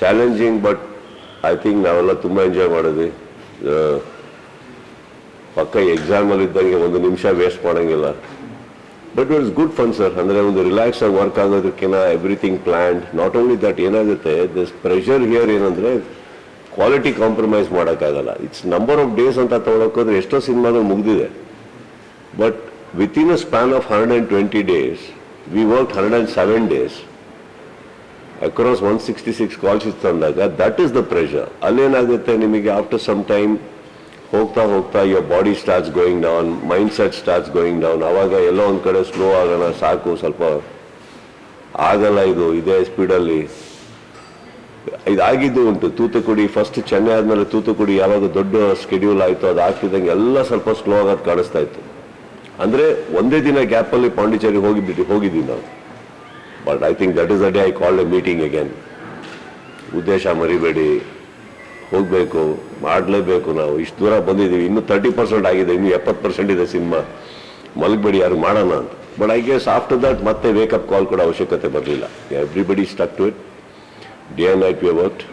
Challenging, but I think ನಾವೆಲ್ಲ ತುಂಬ enjoy ಮಾಡಿದ್ವಿ. ಪಕ್ಕ ಎಕ್ಸಾಮಲ್ಲಿ ಇದ್ದಂಗೆ ಒಂದು ನಿಮಿಷ ವೇಸ್ಟ್ ಮಾಡೋಂಗಿಲ್ಲ. But it is good fun sir. ಅಂದರೆ ಒಂದು ರಿಲ್ಯಾಕ್ಸ್ ಆಗಿ ವರ್ಕ್ ಆಗೋದಕ್ಕಿಂತ everything planned. Not only that, ಏನಾಗುತ್ತೆ ದಿಸ್ ಪ್ರೆಷರ್ ಹಿಯರ್ ಏನಂದರೆ ಕ್ವಾಲಿಟಿ ಕಾಂಪ್ರಮೈಸ್ ಮಾಡೋಕ್ಕಾಗಲ್ಲ. ಇಟ್ಸ್ ನಂಬರ್ ಆಫ್ ಡೇಸ್ ಅಂತ ತೊಗೊಳಕ್ಕೋದ್ರೆ ಎಷ್ಟೋ ಸಿನಿಮಾಗಳು ಮುಗಿದಿದೆ. But within a span of 120 days, we work 107 days across 166 calls ತಂದಾಗ ದಟ್ ಈಸ್ ದ ಪ್ರೆಷರ್. ಅಲ್ಲೇನಾಗುತ್ತೆ ನಿಮಗೆ ಆಫ್ಟರ್ ಸಮ್ ಟೈಮ್ ಹೋಗ್ತಾ ಹೋಗ್ತಾ your body starts going down, mind set starts going down. ಆವಾಗ ಎಲ್ಲೋ ಒಂದು ಕಡೆ ಸ್ಲೋ ಆಗೋಣ, ಸಾಕು, ಸ್ವಲ್ಪ ಆಗಲ್ಲ, ಇದೇ ಸ್ಪೀಡಲ್ಲಿ ಇದಾಗಿದ್ದು ಉಂಟು. ತೂತುಕುಡಿ ಫಸ್ಟ್ ಚೆನ್ನೈ ಆದಮೇಲೆ ತೂತುಕುಡಿ ಯಾವಾಗ ದೊಡ್ಡ ಸ್ಕೆಡ್ಯೂಲ್ ಆಯಿತು, ಅದು ಆಗ್ತಿದ್ದಂಗೆ ಎಲ್ಲ ಸ್ವಲ್ಪ ಸ್ಲೋ ಆಗೋದು ಕಾಣಿಸ್ತಾ ಇತ್ತು. ಅಂದರೆ ಒಂದೇ ದಿನ ಗ್ಯಾಪಲ್ಲಿ ಪಾಂಡಿಚೇರಿ ಹೋಗಿದ್ದೀವಿ ನಾವು. But I think that is the day I called A meeting again. ಉದ್ದೇಶ ಮರಿಬೇಡಿ, ಹೋಗಬೇಕು, ಮಾಡಲೇಬೇಕು. ನಾವು ಇಷ್ಟು ದೂರ ಬಂದಿದ್ದೀವಿ, ಇನ್ನೂ 30% ಆಗಿದೆ, ಇನ್ನೂ 70% ಇದೆ ಸಿನಿಮಾ, ಮಲಗಬೇಡಿ, ಯಾರು ಮಾಡೋಣ ಅಂತ. But I guess after that ಮತ್ತೆ ವೇಕಪ್ ಕಾಲ್ ಕೊಡೋ ಅವಶ್ಯಕತೆ ಬರಲಿಲ್ಲ. Everybody stuck to it. Day and night we worked.